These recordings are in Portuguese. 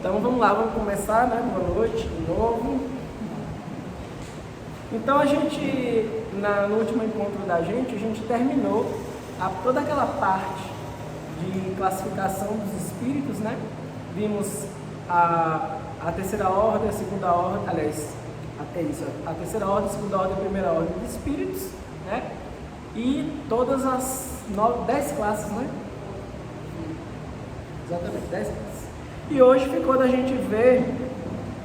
Então vamos lá, vamos começar, né? Boa noite de novo. Então a gente, no último encontro da gente, a gente terminou toda aquela parte de classificação dos espíritos, né? Vimos a terceira ordem, a segunda ordem, aliás, a terceira ordem, a segunda ordem, a primeira ordem de espíritos, né? E todas as 10 classes, né? Exatamente, 10 classes. E hoje ficou da gente ver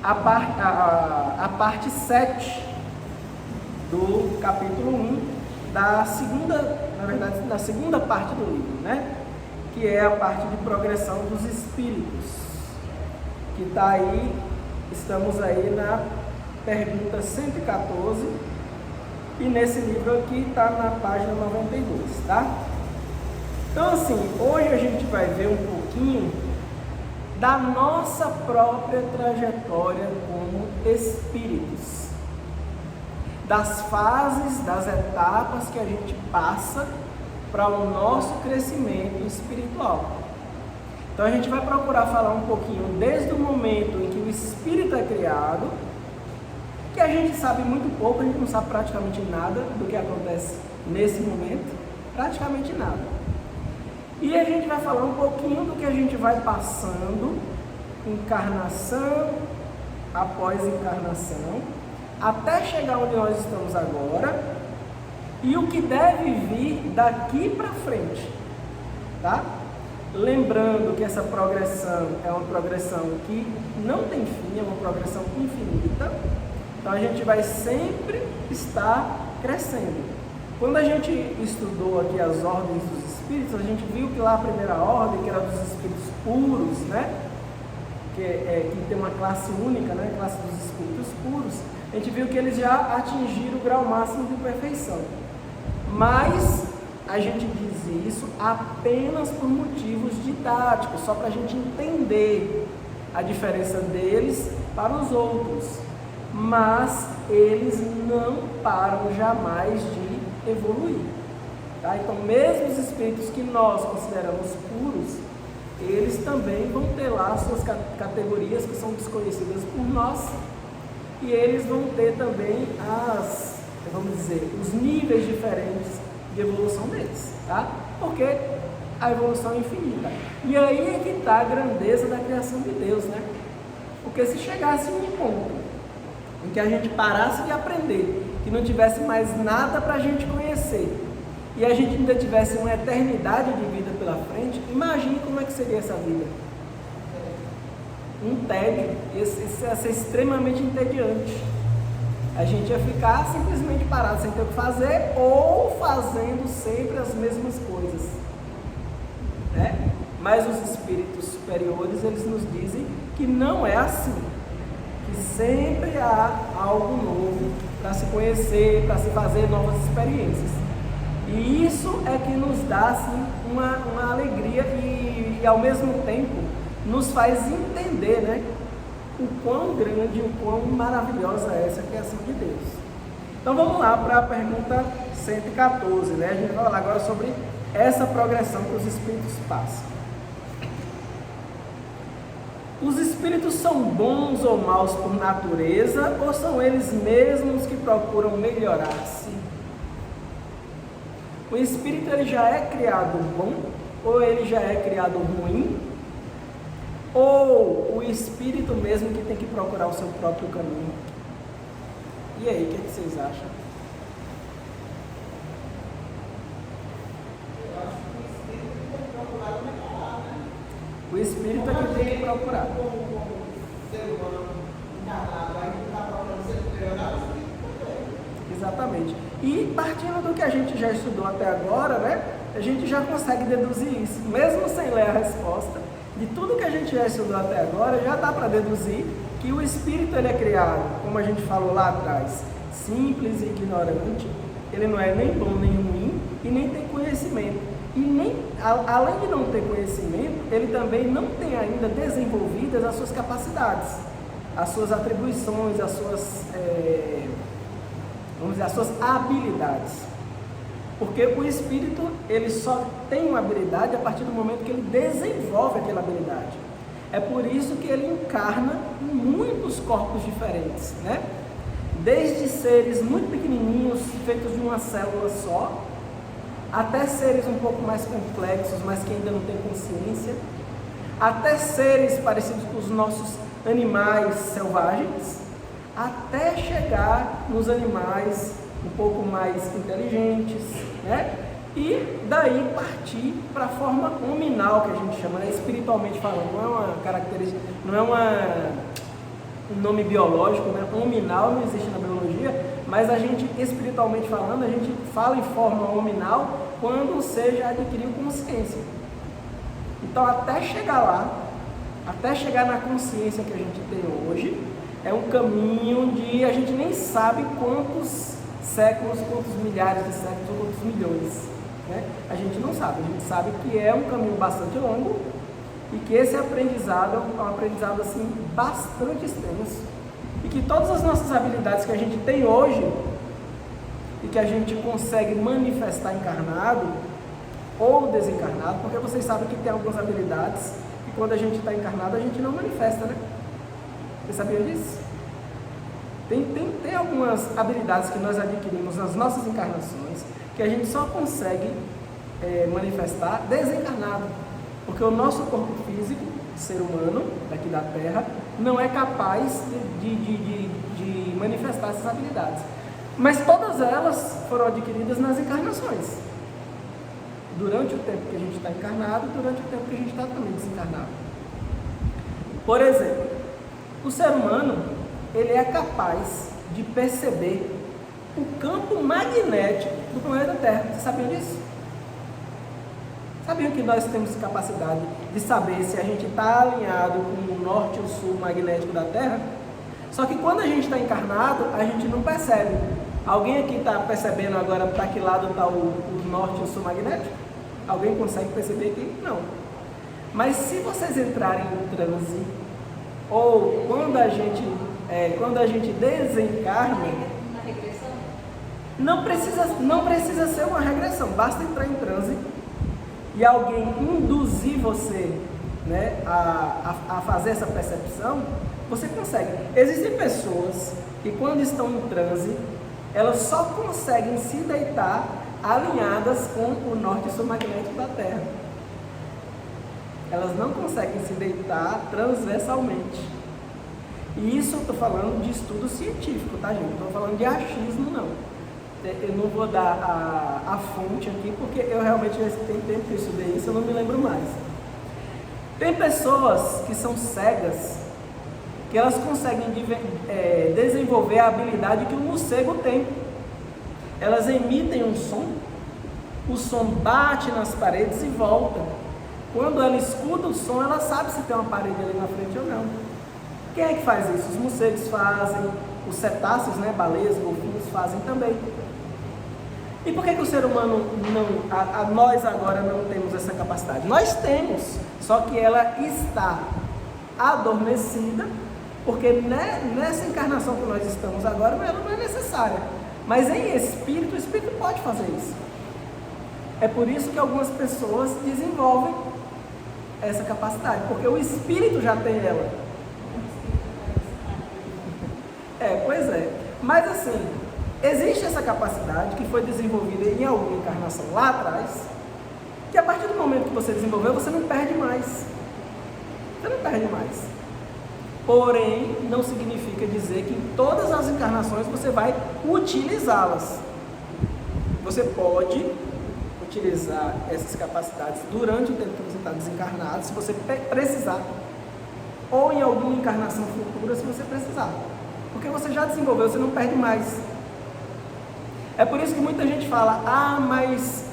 a parte 7 do capítulo 1 da segunda parte do livro, né? Que é a parte de progressão dos espíritos, que está aí, estamos aí na pergunta 114, e nesse livro aqui está na página 92, tá? Então assim, hoje a gente vai ver um pouquinho da nossa própria trajetória como espíritos, das fases, das etapas que a gente passa para o nosso crescimento espiritual. Então a gente vai procurar falar um pouquinho desde o momento em que o espírito é criado, que a gente sabe muito pouco, a gente não sabe praticamente nada do que acontece nesse momento, praticamente nada. E a gente vai falar um pouquinho do que a gente vai passando, encarnação após encarnação, até chegar onde nós estamos agora, e o que deve vir daqui para frente, tá? Lembrando que essa progressão é uma progressão que não tem fim, é uma progressão infinita, então a gente vai sempre estar crescendo. Quando a gente estudou aqui as ordens dos espíritos, a gente viu que lá a primeira ordem, que era dos espíritos puros, né? Que tem uma classe única, né? A classe dos espíritos puros, a gente viu que eles já atingiram o grau máximo de perfeição. Mas a gente diz isso apenas por motivos didáticos, só para a gente entender a diferença deles para os outros. Mas eles não param jamais de evoluir. Tá? Então, mesmo os espíritos que nós consideramos puros, eles também vão ter lá suas categorias que são desconhecidas por nós, e eles vão ter também os níveis diferentes de evolução deles, tá? Porque a evolução é infinita. E aí é que está a grandeza da criação de Deus, né? Porque se chegasse um ponto em que a gente parasse de aprender, que não tivesse mais nada para a gente conhecer, e a gente ainda tivesse uma eternidade de vida pela frente, imagine como é que seria essa vida. Um tédio, isso ia ser extremamente entediante. A gente ia ficar simplesmente parado sem ter o que fazer, ou fazendo sempre as mesmas coisas, né? Mas os espíritos superiores, eles nos dizem que não é assim, que sempre há algo novo para se conhecer, para se fazer novas experiências. E isso é que nos dá assim, uma alegria e ao mesmo tempo nos faz entender, né, o quão grande, o quão maravilhosa é essa criação de Deus. Então vamos lá para a pergunta 114, né? A gente vai falar agora sobre essa progressão que os espíritos passam. Os espíritos são bons ou maus por natureza, ou são eles mesmos que procuram melhorar-se? O espírito ele já é criado bom, ou ele já é criado ruim? Ou o espírito mesmo que tem que procurar o seu próprio caminho? E aí, o que vocês acham? Eu acho que o espírito tem que procurar melhorar, né? O espírito é que tem que procurar. Como ser humano encarnado, aí que está procurando ser melhorar, o espírito também. Exatamente. E partindo do que a gente já estudou até agora, né? A gente já consegue deduzir isso, mesmo sem ler a resposta. De tudo que a gente já estudou até agora, já dá para deduzir que o espírito ele é criado, como a gente falou lá atrás, simples e ignorante. Ele não é nem bom nem ruim e nem tem conhecimento. E nem, além de não ter conhecimento, ele também não tem ainda desenvolvidas as suas capacidades, as suas atribuições, as suas habilidades. Porque o espírito, ele só tem uma habilidade a partir do momento que ele desenvolve aquela habilidade. É por isso que ele encarna em muitos corpos diferentes, né? Desde seres muito pequenininhos, feitos de uma célula só, até seres um pouco mais complexos, mas que ainda não têm consciência, até seres parecidos com os nossos animais selvagens, até chegar nos animais um pouco mais inteligentes, né? E daí partir para a forma hominal, que a gente chama, né? Espiritualmente falando, não é uma característica, não é um nome biológico, né? Hominal não existe na biologia, mas a gente, espiritualmente falando, a gente fala em forma hominal quando o ser já adquiriu consciência. Então, até chegar lá, até chegar na consciência que a gente tem hoje, é um caminho onde a gente nem sabe quantos séculos, quantos milhares de séculos ou quantos milhões, né? A gente não sabe, a gente sabe que é um caminho bastante longo e que esse aprendizado é um aprendizado assim, bastante extenso, e que todas as nossas habilidades que a gente tem hoje e que a gente consegue manifestar encarnado ou desencarnado, porque vocês sabem que tem algumas habilidades que quando a gente está encarnado a gente não manifesta, né? Você sabia disso? Tem algumas habilidades que nós adquirimos nas nossas encarnações que a gente só consegue manifestar desencarnado, porque o nosso corpo físico, ser humano, daqui da Terra, não é capaz de manifestar essas habilidades. Mas todas elas foram adquiridas nas encarnações. Durante o tempo que a gente está encarnado, durante o tempo que a gente está também desencarnado. Por exemplo, o ser humano, ele é capaz de perceber o campo magnético do planeta Terra. Você sabia disso? Sabiam que nós temos capacidade de saber se a gente está alinhado com o norte e o sul magnético da Terra? Só que quando a gente está encarnado, a gente não percebe. Alguém aqui está percebendo agora para que lado está o norte e o sul magnético? Alguém consegue perceber aqui? Não. Mas se vocês entrarem no transe, ou quando a gente desencarna, não precisa ser uma regressão, basta entrar em transe e alguém induzir você, né, a fazer essa percepção, você consegue. Existem pessoas que quando estão em transe, elas só conseguem se deitar alinhadas com o norte e sul magnético da Terra. Elas não conseguem se deitar transversalmente. E isso eu estou falando de estudo científico, tá, gente? Não estou falando de achismo, não. Eu não vou dar a fonte aqui, porque eu realmente já tenho tempo que eu estudei isso, eu não me lembro mais. Tem pessoas que são cegas, que elas conseguem desenvolver a habilidade que o morcego tem. Elas emitem um som, o som bate nas paredes e volta. Quando ela escuta o som, ela sabe se tem uma parede ali na frente ou não. Quem é que faz isso? Os morcegos fazem, os cetáceos, né, baleias, golfinhos fazem também. E por que o ser humano não, nós agora não temos essa capacidade? Nós temos, só que ela está adormecida, porque nessa encarnação que nós estamos agora, ela não é necessária. Mas em espírito, o espírito pode fazer isso. É por isso que algumas pessoas desenvolvem essa capacidade, porque o espírito já tem ela. Pois é. Mas assim, existe essa capacidade que foi desenvolvida em alguma encarnação lá atrás, que a partir do momento que você desenvolveu, você não perde mais. Você não perde mais. Porém, não significa dizer que em todas as encarnações você vai utilizá-las. Você pode utilizar essas capacidades durante o tempo que você está desencarnado, se você precisar, ou em alguma encarnação futura, se você precisar. Porque você já desenvolveu, você não perde mais. É por isso que muita gente fala, mas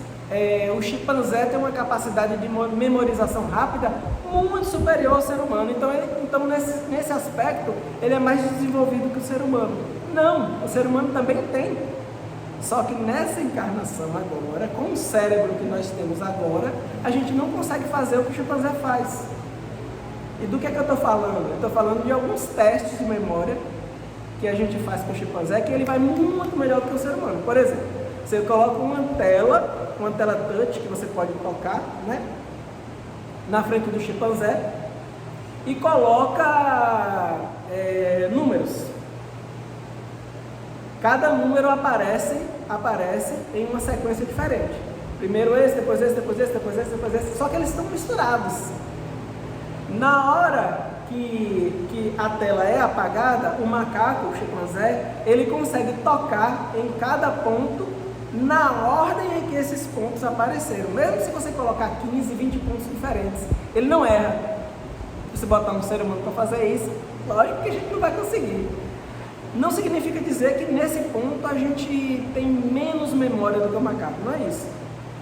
o chimpanzé tem uma capacidade de memorização rápida muito superior ao ser humano, então nesse aspecto ele é mais desenvolvido que o ser humano. Não, o ser humano também tem, só que nessa encarnação agora, com o cérebro que nós temos agora, a gente não consegue fazer o que o chimpanzé faz. E do que eu estou falando? Eu estou falando de alguns testes de memória que a gente faz com o chimpanzé, que ele vai muito melhor do que o ser humano. Por exemplo, você coloca uma tela touch que você pode tocar, né, na frente do chimpanzé, e coloca números. Cada número aparece em uma sequência diferente. Primeiro esse, depois esse, depois esse, depois esse, depois esse. Só que eles estão misturados. Na hora que a tela é apagada, o macaco, o chimpanzé, ele consegue tocar em cada ponto na ordem em que esses pontos apareceram. Mesmo se você colocar 15, 20 pontos diferentes, ele não erra. Se você botar um ser humano para fazer isso, lógico que a gente não vai conseguir. Não significa dizer que nesse ponto a gente tem menos memória do que o macaco, não é isso.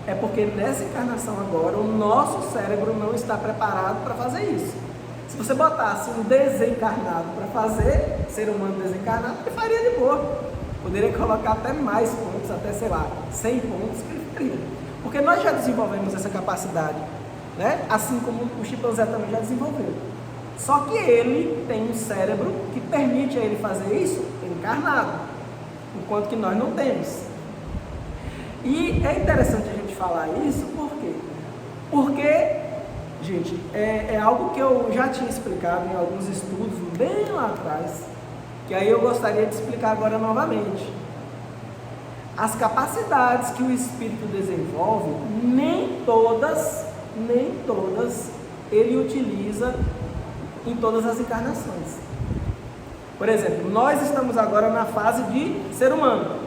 É porque nessa encarnação agora, o nosso cérebro não está preparado para fazer isso. Se você botasse um desencarnado para fazer, ser humano desencarnado, ele faria de boa. Poderia colocar até mais pontos, até, sei lá, 100 pontos que ele faria. Porque nós já desenvolvemos essa capacidade, né? Assim como o chimpanzé também já desenvolveu. Só que ele tem um cérebro que permite a ele fazer isso encarnado, enquanto que nós não temos. E é interessante a gente falar isso, por quê? Porque, gente, é algo que eu já tinha explicado em alguns estudos bem lá atrás, que aí eu gostaria de explicar agora novamente. As capacidades que o espírito desenvolve, nem todas ele utiliza em todas as encarnações. Por exemplo, nós estamos agora na fase de ser humano.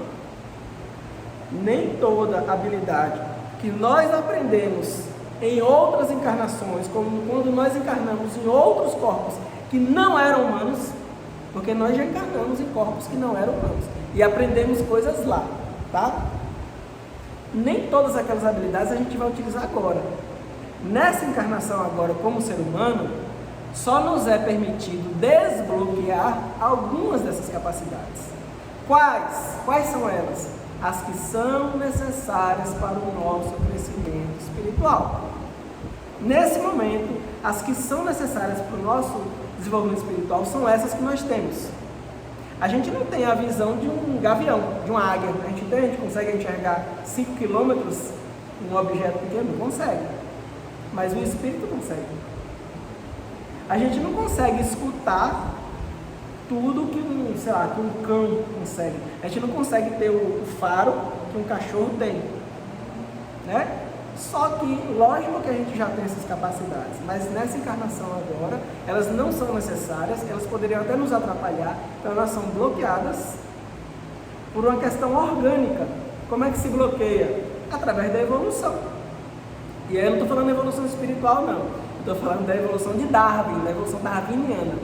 Nem toda habilidade que nós aprendemos em outras encarnações, como quando nós encarnamos em outros corpos que não eram humanos, porque nós já encarnamos em corpos que não eram humanos e aprendemos coisas lá, tá? Nem todas aquelas habilidades a gente vai utilizar agora. Nessa encarnação agora como ser humano, só nos é permitido desbloquear algumas dessas capacidades. Quais são elas? As que são necessárias para o nosso crescimento espiritual. Nesse momento, as que são necessárias para o nosso desenvolvimento espiritual são essas que nós temos. A gente não tem a visão de um gavião, de uma águia. A gente consegue enxergar 5 quilômetros um objeto pequeno? Não consegue. Mas o espírito consegue. A gente não consegue escutar tudo que um cão consegue. A gente não consegue ter o faro que um cachorro tem, né? Só que, lógico que a gente já tem essas capacidades, mas nessa encarnação agora, elas não são necessárias, elas poderiam até nos atrapalhar, então elas são bloqueadas por uma questão orgânica. Como é que se bloqueia? Através da evolução. E aí eu não estou falando da evolução espiritual, não. Estou falando da evolução de Darwin, da evolução darwiniana.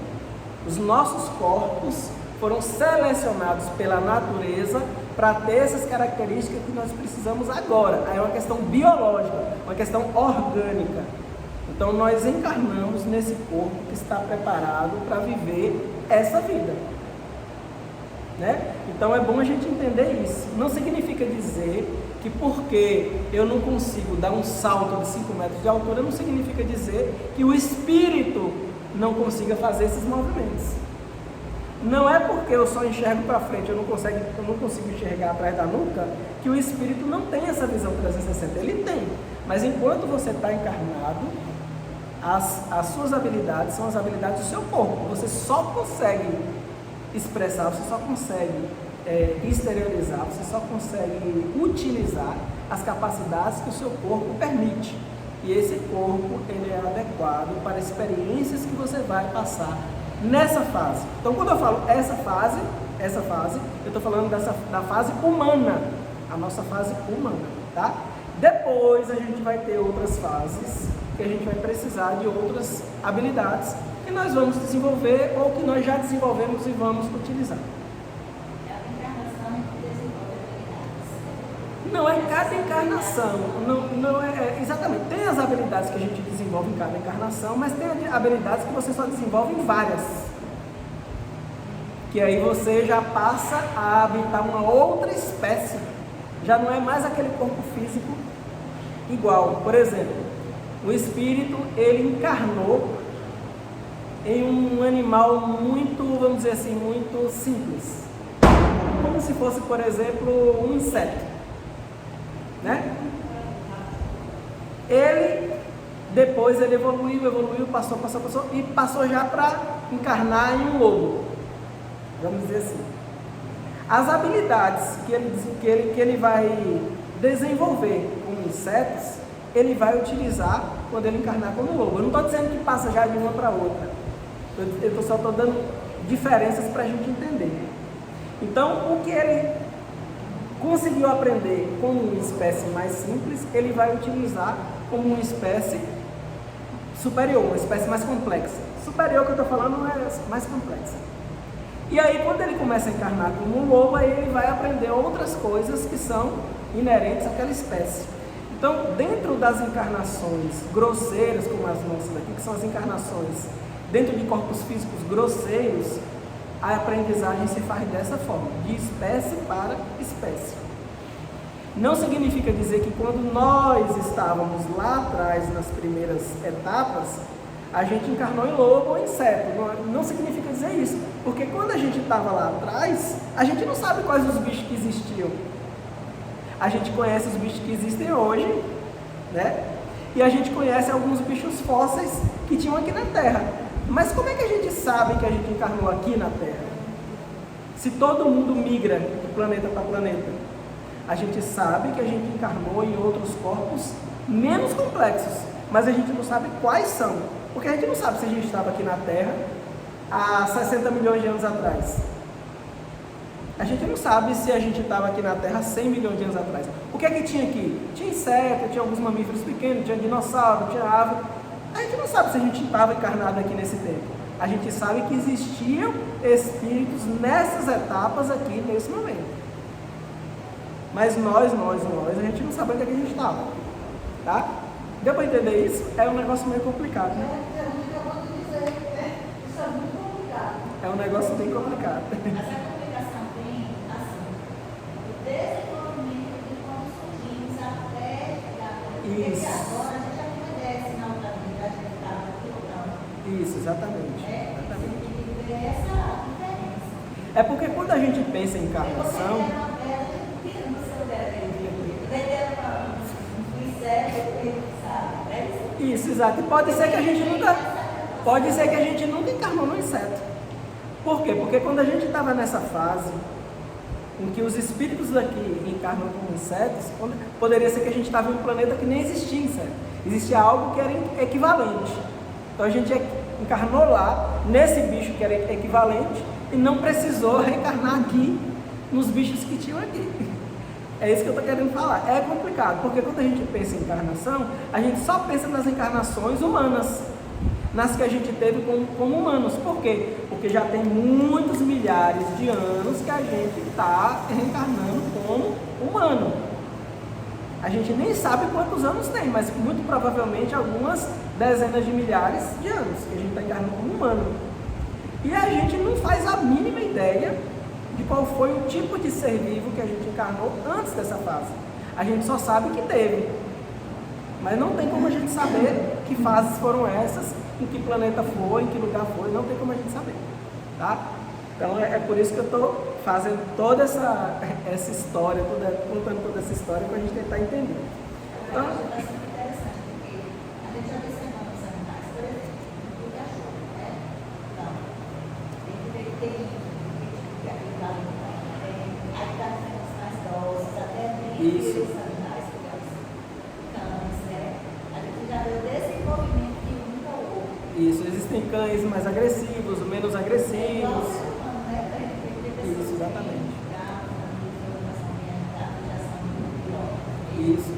Os nossos corpos foram selecionados pela natureza para ter essas características que nós precisamos agora. Aí é uma questão biológica, uma questão orgânica. Então nós encarnamos nesse corpo que está preparado para viver essa vida, né? Então é bom a gente entender isso. Não significa dizer que porque eu não consigo dar um salto de 5 metros de altura, não significa dizer que o espírito não consiga fazer esses movimentos. Não é porque eu só enxergo para frente, eu não consigo enxergar atrás da nuca, que o espírito não tem essa visão 360. Ele tem, mas enquanto você está encarnado, as suas habilidades são as habilidades do seu corpo. Você só consegue expressar, você só consegue exteriorizar, você só consegue utilizar as capacidades que o seu corpo permite. E esse corpo, ele é adequado para experiências que você vai passar nessa fase. Então, quando eu falo essa fase, eu estou falando da fase humana, a nossa fase humana, tá? Depois a gente vai ter outras fases, que a gente vai precisar de outras habilidades que nós vamos desenvolver ou que nós já desenvolvemos e vamos utilizar. Não é cada encarnação, não é exatamente. Tem as habilidades que a gente desenvolve em cada encarnação, mas tem habilidades que você só desenvolve em várias. Que aí você já passa a habitar uma outra espécie. Já não é mais aquele corpo físico igual. Por exemplo, o espírito, ele encarnou em um animal muito, vamos dizer assim, muito simples. Como se fosse, por exemplo, um inseto. Né? Ele Depois ele evoluiu, passou e passou já para encarnar em um lobo. Vamos dizer assim. As habilidades que ele vai desenvolver como insetos, ele vai utilizar quando ele encarnar como lobo. Eu não estou dizendo que passa já de uma para outra. Eu só estou dando diferenças para a gente entender. Então, o que ele conseguiu aprender como uma espécie mais simples, ele vai utilizar como uma espécie superior, uma espécie mais complexa. Superior que eu estou falando é mais complexa. E aí, quando ele começa a encarnar como um lobo, aí ele vai aprender outras coisas que são inerentes àquela espécie. Então, dentro das encarnações grosseiras, como as nossas aqui, que são as encarnações dentro de corpos físicos grosseiros, a aprendizagem se faz dessa forma, de espécie para espécie. Não significa dizer que quando nós estávamos lá atrás, nas primeiras etapas, a gente encarnou em lobo ou inseto. Não significa dizer isso, porque quando a gente estava lá atrás, a gente não sabe quais os bichos que existiam. A gente conhece os bichos que existem hoje, né? E a gente conhece alguns bichos fósseis que tinham aqui na Terra. Mas como é que a gente sabe que a gente encarnou aqui na Terra? Se todo mundo migra de planeta para planeta, a gente sabe que a gente encarnou em outros corpos menos complexos, mas a gente não sabe quais são. Porque a gente não sabe se a gente estava aqui na Terra há 60 milhões de anos atrás. A gente não sabe se a gente estava aqui na Terra 100 milhões de anos atrás. O que é que tinha aqui? Tinha inseto, tinha alguns mamíferos pequenos, tinha dinossauro, tinha ave. A gente não sabe se a gente estava encarnado aqui nesse tempo. A gente sabe que existiam espíritos nessas etapas aqui, nesse momento. Mas nós, a gente não sabe onde é que a gente estava. Tá? Deu para entender isso? É um negócio meio complicado, né? Isso é muito complicado. É um negócio bem complicado. Essa complicação tem, assim, o desenvolvimento de como surgimos até chegar. Isso. Porque agora a gente já tem uma ideia se na outra vida a gente estava aqui ou não. Isso, exatamente. Tem que ver essa diferença. É porque quando a gente pensa em encarnação, isso, exato. E pode ser que a gente nunca encarnou no inseto. Por quê? Porque quando a gente estava nessa fase em que os espíritos daqui encarnam como insetos, poderia ser que a gente estava em um planeta que nem existia inseto. Existia algo que era equivalente. Então a gente encarnou lá, nesse bicho que era equivalente, e não precisou reencarnar aqui, nos bichos que tinham aqui. É isso que eu estou querendo falar. É complicado, porque quando a gente pensa em encarnação, a gente só pensa nas encarnações humanas, nas que a gente teve como humanos. Por quê? Porque já tem muitos milhares de anos que a gente está reencarnando como humano. A gente nem sabe quantos anos tem, mas muito provavelmente algumas dezenas de milhares de anos que a gente está encarnando como humano. E a gente não faz a mínima ideia de qual foi o tipo de ser vivo que a gente encarnou antes dessa fase. A gente só sabe que teve, mas não tem como a gente saber que fases foram essas, em que planeta foi, em que lugar foi, não tem como a gente saber, tá? Então é por isso que eu estou fazendo toda essa história, contando toda essa história para a gente tentar entender. Então, Interessante, porque a gente já observando os animais, por exemplo, o cachorro, né? Então, tem que ver que tem aquele valor, aí está diferentes mais doses, até Isso. os animais, que são os cães, né? A gente já vê o desenvolvimento de um para o outro. isso, existem cães mais agressivos, menos agressivos. Isso, exatamente. Isso.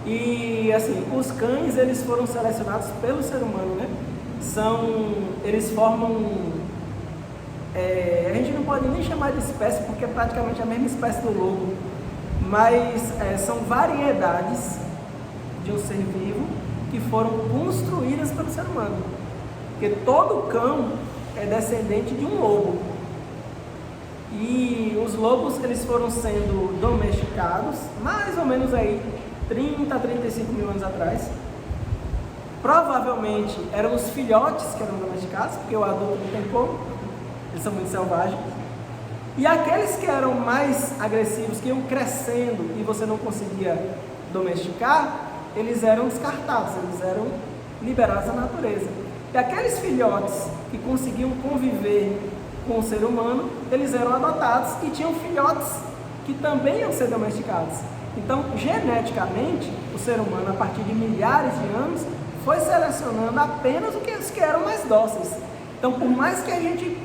E assim, os cães, eles foram selecionados pelo ser humano, né? Eles formam, a gente não pode nem chamar de espécie, porque é praticamente a mesma espécie do lobo, mas são variedades de um ser vivo que foram construídas pelo ser humano. Porque todo cão é descendente de um lobo. E os lobos, eles foram sendo domesticados mais ou menos aí 30 a 35 mil anos atrás. Provavelmente eram os filhotes que eram domesticados, porque o adulto não tem como, eles são muito selvagens. E aqueles que eram mais agressivos, que iam crescendo e você não conseguia domesticar, eles eram descartados, eles eram liberados da natureza. E aqueles filhotes que conseguiam conviver com o ser humano, eles eram adotados e tinham filhotes que também iam ser domesticados. Então, geneticamente, o ser humano, a partir de milhares de anos, foi selecionando apenas os que eram mais dóceis. Então, por mais que a gente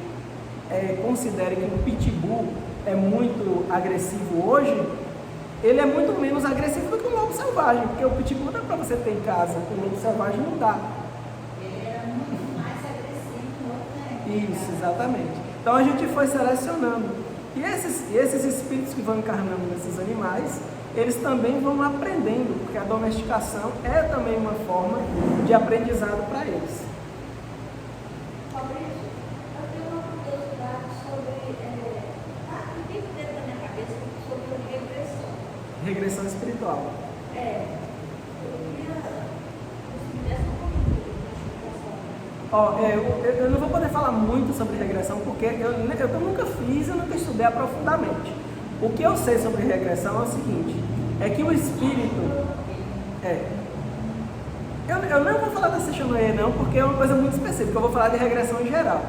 considere que o pitbull é muito agressivo hoje, ele é muito menos agressivo do que o lobo selvagem, porque o pitbull dá para você ter em casa, o lobo selvagem não dá. Ele era muito mais agressivo no outro tempo. Isso, exatamente. Então a gente foi selecionando. E esses espíritos que vão encarnando nesses animais, eles também vão aprendendo, porque a domesticação é também uma forma de aprendizado para eles. Fabrício, eu tenho uma curiosidade sobre. Fiquei dentro da minha cabeça sobre regressão. Regressão espiritual. Eu queria. Se me desse um pouquinho de explicação. Eu não vou poder falar muito sobre regressão, porque eu nunca fiz e nunca estudei profundamente. O que eu sei sobre regressão é o seguinte, é que o espírito... Eu não vou falar da Sechonoye não, porque é uma coisa muito específica, eu vou falar de regressão em geral.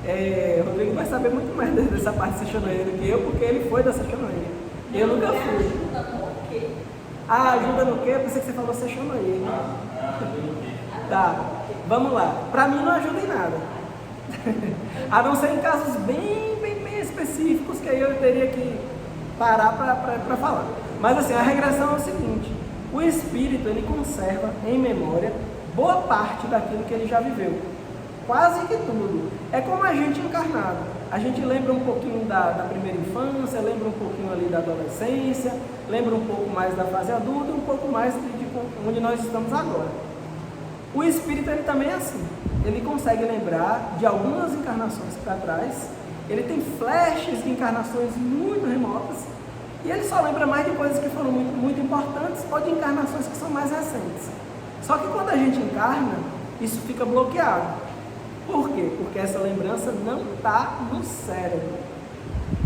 O Rodrigo vai saber muito mais dessa parte de Sechonoye do que eu, porque ele foi da Sechonoye. Eu nunca fui. Ajuda no quê? Ajuda no quê? Eu pensei que você falou Sechonoye. Tá, vamos lá. Para mim não ajuda em nada. A não ser em casos bem específicos, que aí eu teria que parar para falar. Mas assim, a regressão é o seguinte: o espírito, ele conserva em memória boa parte daquilo que ele já viveu. Quase que tudo. É como a gente encarnado. A gente lembra um pouquinho da primeira infância, lembra um pouquinho ali da adolescência, lembra um pouco mais da fase adulta e um pouco mais de onde nós estamos agora. O espírito, ele também é assim. Ele consegue lembrar de algumas encarnações para trás. Ele tem flashes de encarnações muito remotas. E ele só lembra mais de coisas que foram muito, muito importantes ou de encarnações que são mais recentes. Só que quando a gente encarna, isso fica bloqueado. Por quê? Porque essa lembrança não está no cérebro.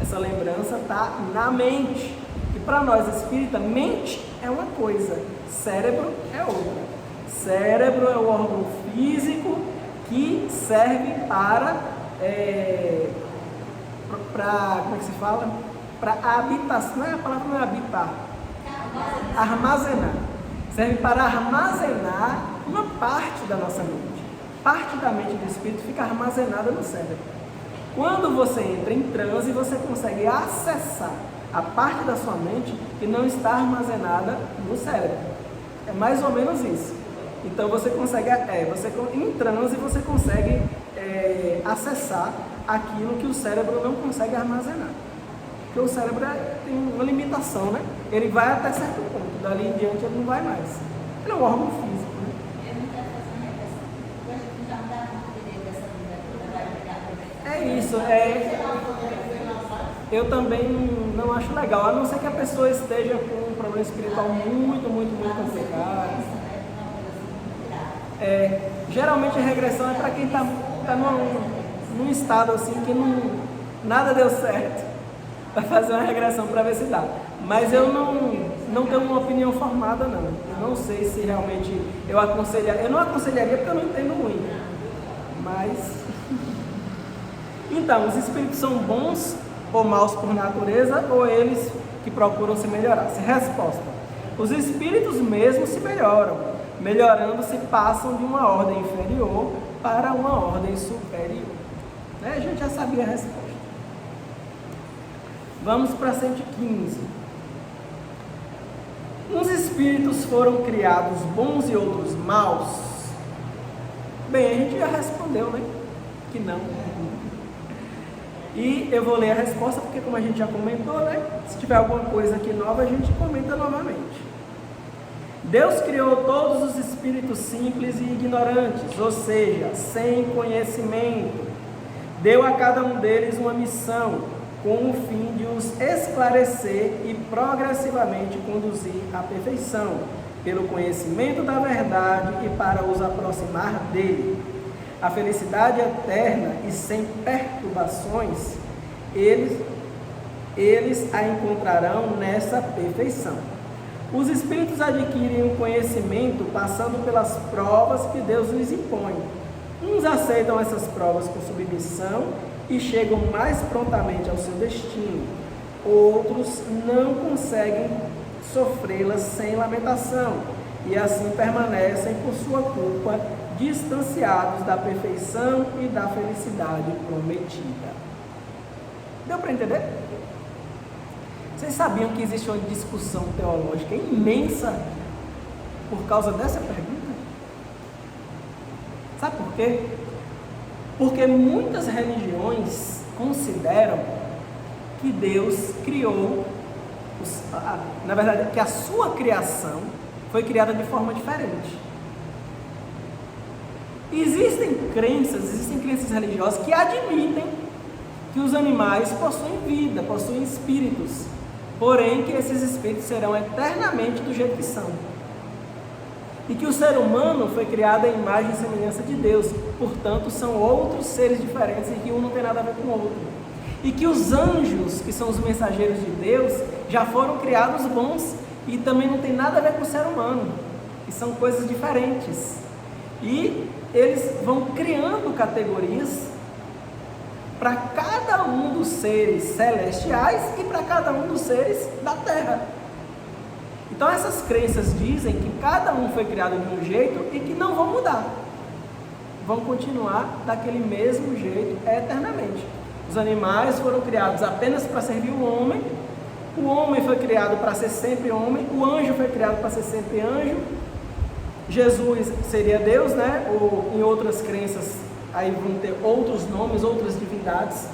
Essa lembrança está na mente. E para nós espírita, mente é uma coisa, cérebro é outra. Cérebro é o órgão físico que serve para como é que se fala? Para habitação, a palavra não é habitar, armazenar. Serve para armazenar uma parte da nossa mente. Parte da mente do espírito fica armazenada no cérebro. Quando você entra em transe, você consegue acessar a parte da sua mente que não está armazenada no cérebro. É mais ou menos isso. Então você consegue, em transe você consegue acessar aquilo que o cérebro não consegue armazenar. Porque o cérebro tem uma limitação, né? Ele vai até certo ponto, dali em diante ele não vai mais. Ele é um órgão físico, né? Eu não quero fazer uma regressão. Eu acho que já não dá muito direito dessa vida toda, vai pegar a É isso, eu também não acho legal, a não ser que a pessoa esteja com um problema espiritual muito complicado. Geralmente a regressão é para quem está num estado assim que nada deu certo, para fazer uma regressão para ver se dá. Mas eu não tenho uma opinião formada não. Eu não sei se realmente eu aconselharia. Eu não aconselharia porque eu não entendo muito. Mas então, os espíritos são bons ou maus por natureza, ou eles que procuram se melhorar? Resposta: os espíritos mesmo se melhoram. Melhorando-se, passam de uma ordem inferior para uma ordem superior. A gente já sabia a resposta. Vamos para 115. Uns espíritos foram criados bons e outros maus? Bem, a gente já respondeu, né? Que não. E eu vou ler a resposta, porque como a gente já comentou, né? Se tiver alguma coisa aqui nova, a gente comenta novamente. Deus criou todos os espíritos simples e ignorantes, ou seja, sem conhecimento. Deu a cada um deles uma missão, com o fim de os esclarecer e progressivamente conduzir à perfeição, pelo conhecimento da verdade e para os aproximar dele. A felicidade eterna e sem perturbações, eles a encontrarão nessa perfeição. Os espíritos adquirem um conhecimento passando pelas provas que Deus lhes impõe. Uns aceitam essas provas com submissão e chegam mais prontamente ao seu destino. Outros não conseguem sofrê-las sem lamentação e assim permanecem por sua culpa distanciados da perfeição e da felicidade prometida. Deu para entender? Vocês sabiam que existe uma discussão teológica imensa por causa dessa pergunta? Sabe por quê? Porque muitas religiões consideram que Deus criou, na verdade, que a sua criação foi criada de forma diferente. Existem crenças religiosas que admitem que os animais possuem vida, possuem espíritos, porém que esses espíritos serão eternamente do jeito que são. E que o ser humano foi criado à imagem e semelhança de Deus, portanto são outros seres diferentes e que um não tem nada a ver com o outro. E que os anjos, que são os mensageiros de Deus, já foram criados bons e também não tem nada a ver com o ser humano, que são coisas diferentes. E eles vão criando categorias para cada um dos seres celestiais e para cada um dos seres da terra. Então essas crenças dizem que cada um foi criado de um jeito e que não vão mudar, vão continuar daquele mesmo jeito eternamente. Os animais foram criados apenas para servir o homem foi criado para ser sempre homem, o anjo foi criado para ser sempre anjo. Jesus seria Deus, né? Ou em outras crenças aí vão ter outros nomes, outras divindades,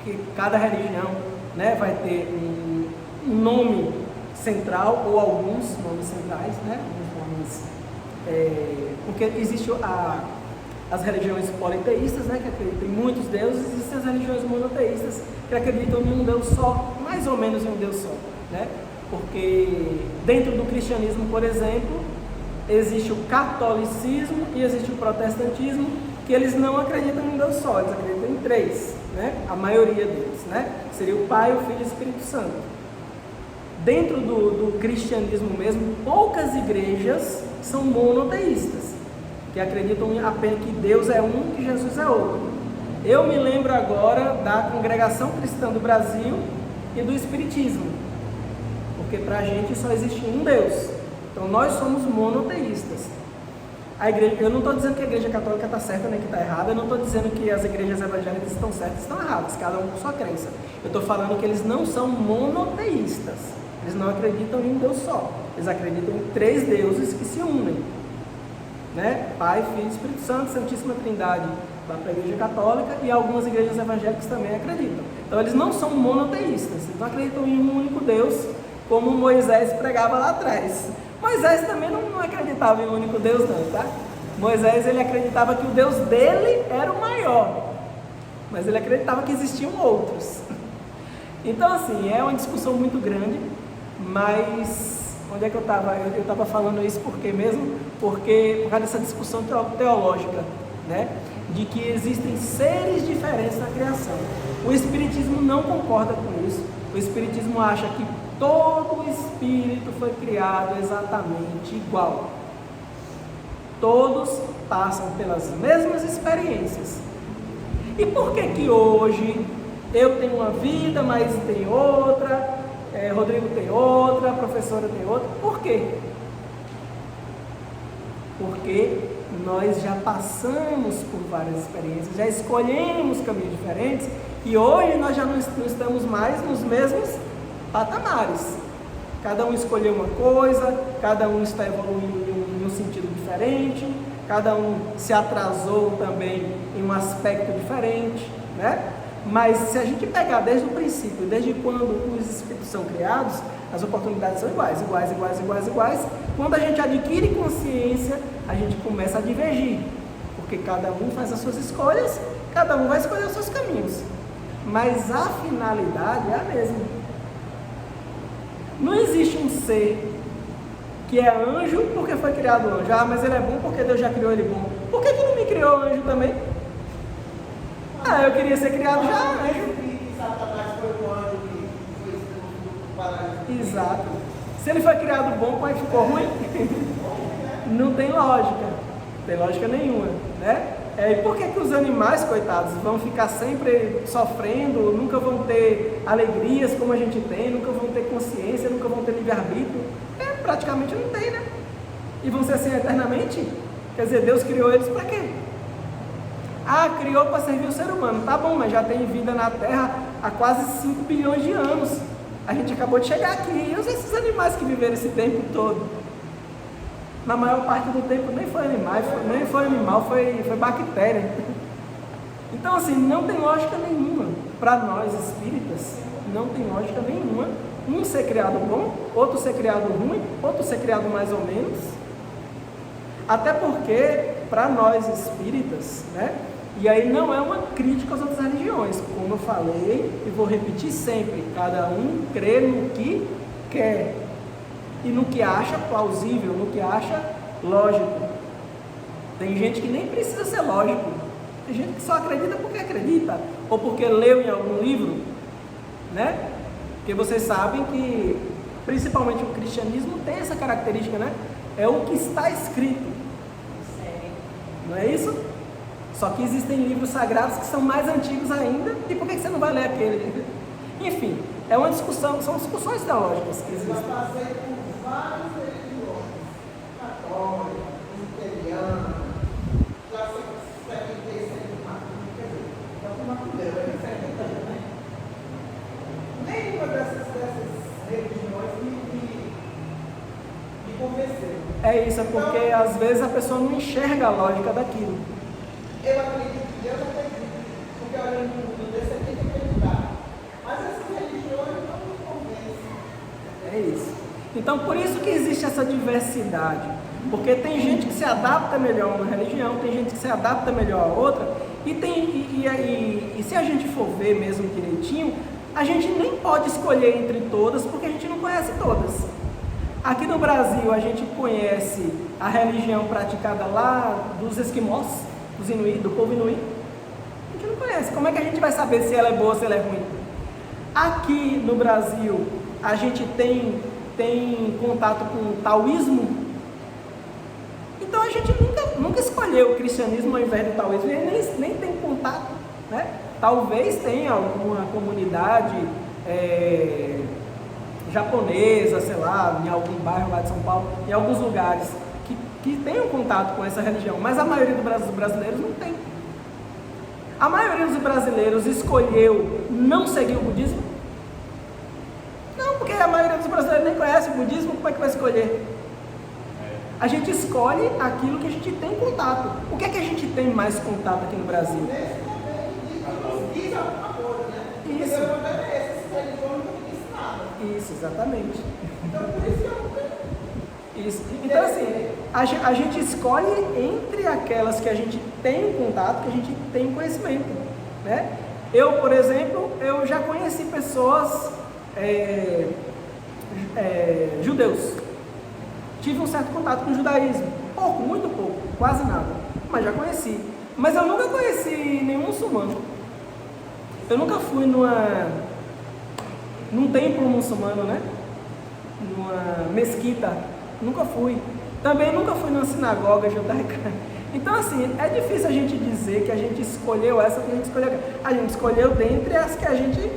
que cada religião, né, vai ter um nome central ou alguns nomes centrais, né? Alguns nomes, porque existe as religiões politeístas, né, que acreditam em muitos deuses, e existem as religiões monoteístas que acreditam em um Deus só, mais ou menos em um Deus só, né? Porque dentro do cristianismo, por exemplo, existe o catolicismo e existe o protestantismo, que eles não acreditam em Deus só, eles acreditam em três, né? A maioria deles, né? Seria o Pai, o Filho e o Espírito Santo. Dentro do cristianismo mesmo, poucas igrejas são monoteístas, que acreditam apenas que Deus é um, que Jesus é outro. Eu me lembro agora da Congregação Cristã do Brasil e do Espiritismo, porque para a gente só existe um Deus. Então nós somos monoteístas. A igreja, eu não estou dizendo que a igreja católica está certa nem que está errada, eu não estou dizendo que as igrejas evangélicas estão certas, estão erradas, cada um com sua crença. Eu estou falando que eles não são monoteístas, eles não acreditam em um Deus só, eles acreditam em três deuses que se unem, né? Pai, Filho e Espírito Santo, Santíssima Trindade, lá para a igreja católica, e algumas igrejas evangélicas também acreditam. Então eles não são monoteístas, eles não acreditam em um único Deus, como Moisés pregava lá atrás. Moisés também não acreditava em um único Deus não, tá? Moisés, ele acreditava que o Deus dele era o maior, mas ele acreditava que existiam outros. Então assim, é uma discussão muito grande, mas onde é que eu estava? Eu estava falando isso por quê mesmo? Porque por causa dessa discussão teológica, né? De que existem seres diferentes na criação. O Espiritismo não concorda com isso. O Espiritismo acha que todo espírito foi criado exatamente igual. Todos passam pelas mesmas experiências. E por que que hoje eu tenho uma vida, mas tem outra, Rodrigo tem outra, a professora tem outra? Por quê? Porque nós já passamos por várias experiências, já escolhemos caminhos diferentes e hoje nós já não estamos mais nos mesmos patamares. Cada um escolheu uma coisa, cada um está evoluindo em um sentido diferente, cada um se atrasou também em um aspecto diferente, né? Mas se a gente pegar desde o princípio, desde quando os espíritos são criados, as oportunidades são iguais. Quando a gente adquire consciência, a gente começa a divergir, porque cada um faz as suas escolhas, cada um vai escolher os seus caminhos, mas a finalidade é a mesma. Não existe um ser que é anjo porque foi criado anjo. Ah, mas ele é bom porque Deus já criou ele bom. Por que não me criou anjo também? Ah, eu queria ser criado já anjo. Satanás foi o anjo que foi paralítico. Exato. Se ele foi criado bom, como é que ficou ruim? Não tem lógica. Não tem lógica nenhuma, né? E por que os animais, coitados, vão ficar sempre sofrendo, nunca vão ter alegrias como a gente tem, nunca vão ter consciência, nunca vão ter livre-arbítrio? Praticamente não tem, né? E vão ser assim eternamente? Quer dizer, Deus criou eles para quê? Criou para servir o ser humano. Tá bom, mas já tem vida na Terra há quase 5 bilhões de anos. A gente acabou de chegar aqui. E esses animais que viveram esse tempo todo? Na maior parte do tempo nem foi animal, foi bactéria. Então assim, não tem lógica nenhuma. Para nós espíritas, não tem lógica nenhuma. Um ser criado bom, outro ser criado ruim, outro ser criado mais ou menos. Até porque, para nós espíritas, né? E aí não é uma crítica às outras religiões. Como eu falei e vou repetir sempre, cada um crê no que quer. E no que acha plausível, no que acha lógico. Tem gente que nem precisa ser lógico. Tem gente que só acredita porque acredita, ou porque leu em algum livro, né? Porque vocês sabem que, principalmente o cristianismo tem essa característica, né? É o que está escrito. Não é isso? Só que existem livros sagrados que são mais antigos ainda, e por que você não vai ler aquele? Enfim, é uma discussão, são discussões teológicas que existem. Várias religiões, católica, luterana, já 76 quer dizer, já foi macumbeiro, né? Nenhuma dessas religiões me convenceu. É isso, é porque então, às vezes a pessoa não enxerga a lógica daquilo. Eu acredito, porque olhando no mundo desse aqui tem que acreditar. Mas essas religiões não me convencem. É isso. Então, por isso que existe essa diversidade, porque tem gente que se adapta melhor a uma religião, tem gente que se adapta melhor a outra, e se a gente for ver mesmo direitinho, a gente nem pode escolher entre todas, porque a gente não conhece todas. Aqui no Brasil, a gente conhece a religião praticada lá dos esquimós, dos inuit, do povo inuit. A gente não conhece. Como é que a gente vai saber se ela é boa ou se ela é ruim? Aqui no Brasil, a gente tem contato com o taoísmo. Então a gente nunca escolheu o cristianismo ao invés do taoísmo, e nem tem contato, né? Talvez tenha alguma comunidade japonesa, sei lá, em algum bairro lá de São Paulo, em alguns lugares que tenham contato com essa religião, mas a maioria dos brasileiros não tem. A maioria dos brasileiros escolheu não seguir o budismo? Não, porque a maioria dos brasileiros nem conhece o budismo, como é que vai escolher? A gente escolhe aquilo que a gente tem contato. O que é que a gente tem mais contato aqui no Brasil? Isso. Isso, exatamente. Isso. Então assim, a gente escolhe entre aquelas que a gente tem contato, que a gente tem conhecimento, né? Eu, por exemplo, eu já conheci pessoas judeus. Tive um certo contato com o judaísmo, pouco, muito pouco, quase nada, mas já conheci. Mas eu nunca conheci nenhum muçulmano. Eu nunca fui num templo muçulmano, né? Numa mesquita, nunca fui. Também nunca fui numa sinagoga judaica. Então assim, é difícil a gente dizer que a gente escolheu essa, que a gente escolheu aquela. A gente escolheu dentre as que a gente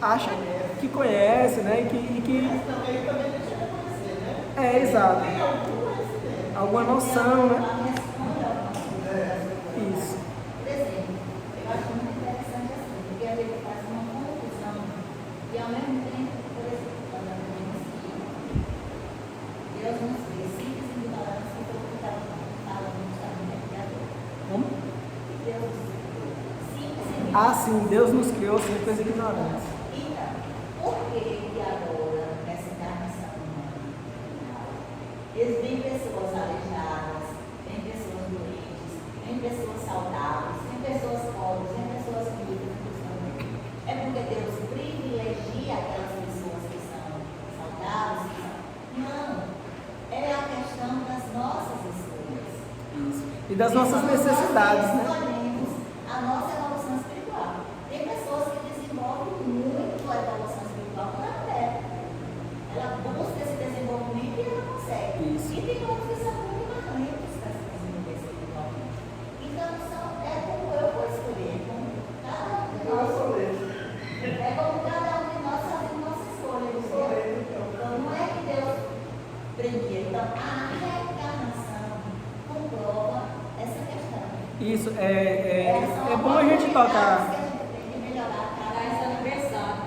acha que conhece, né? E que... Mas também deixa de conhecer, né? Exato. Tem algum conhecimento. Alguma noção, né? Isso. Por exemplo, eu acho muito interessante assim, porque a gente faz uma confusão e ao mesmo tempo, por exemplo, quando nós vemos que Deus nos fez simples e ignorantes, que foi o que estava falando no Testamento Criador. Como? Deus simples e ignorantes. Ah, sim, Deus nos criou simples e ignorantes. Então, por que agora, nessa encarnação humana, eles veem pessoas aleijadas, vêm pessoas doentes, vêm pessoas saudáveis, vêm pessoas pobres, vêm pessoas ricas, é porque Deus privilegia aquelas pessoas que são saudáveis? Não, é a questão das nossas escolhas. Isso. E das nossas necessidades, né? Escolhemos a nossa evolução espiritual. Tem pessoas que desenvolvem muito a evolução espiritual na Terra. Ela busca esse desenvolvimento Isso, é bom a gente tocar. Tem que melhorar cada aniversário.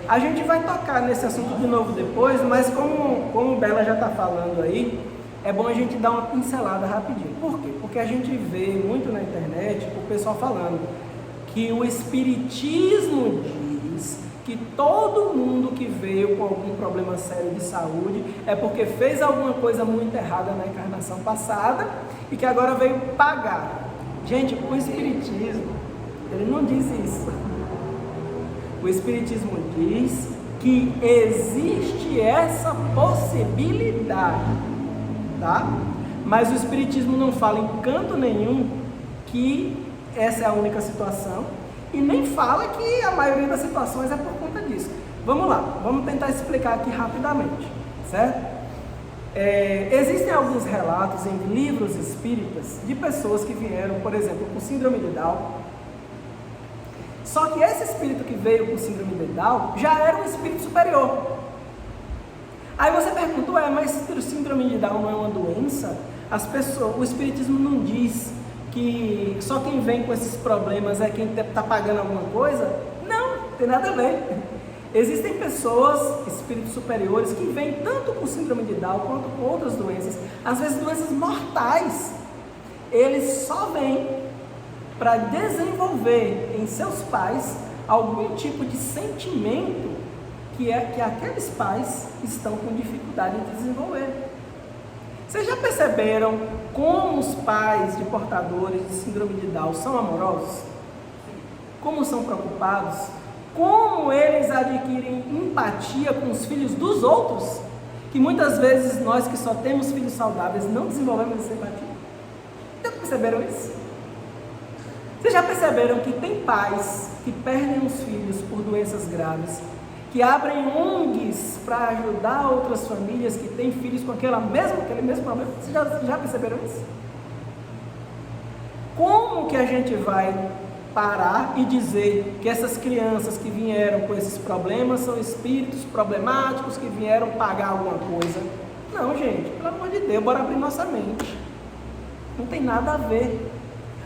A gente vai tocar nesse assunto de novo depois, mas como o Bela já está falando aí, é bom a gente dar uma pincelada rapidinho. Por quê? Porque a gente vê muito na internet o pessoal falando que o Espiritismo diz que todo mundo que veio com algum problema sério de saúde é porque fez alguma coisa muito errada na encarnação passada e que agora veio pagar. Gente, o Espiritismo, ele não diz isso. O Espiritismo diz que existe essa possibilidade, tá? Mas o Espiritismo não fala em canto nenhum que essa é a única situação e nem fala que a maioria das situações é por conta disso. Vamos lá, vamos tentar explicar aqui rapidamente, certo? Existem alguns relatos em livros espíritas de pessoas que vieram, por exemplo, com síndrome de Down. Só que esse espírito que veio com síndrome de Down já era um espírito superior. Aí você pergunta, mas síndrome de Down não é uma doença? O espiritismo não diz que só quem vem com esses problemas é quem está pagando alguma coisa? Não, tem nada a ver. Existem pessoas, espíritos superiores, que vêm tanto com síndrome de Down quanto com outras doenças, às vezes doenças mortais. Eles só vêm para desenvolver em seus pais algum tipo de sentimento que aqueles pais estão com dificuldade de desenvolver. Vocês já perceberam como os pais de portadores de síndrome de Down são amorosos? Como são preocupados? Como eles adquirem empatia com os filhos dos outros? Que muitas vezes nós que só temos filhos saudáveis não desenvolvemos essa empatia. Já perceberam isso? Vocês já perceberam que tem pais que perdem os filhos por doenças graves, que abrem ONGs para ajudar outras famílias que têm filhos com aquele mesmo problema? Vocês já perceberam isso? Como que a gente vai parar e dizer que essas crianças que vieram com esses problemas são espíritos problemáticos que vieram pagar alguma coisa? Não, gente, pelo amor de Deus, bora abrir nossa mente. Não tem nada a ver.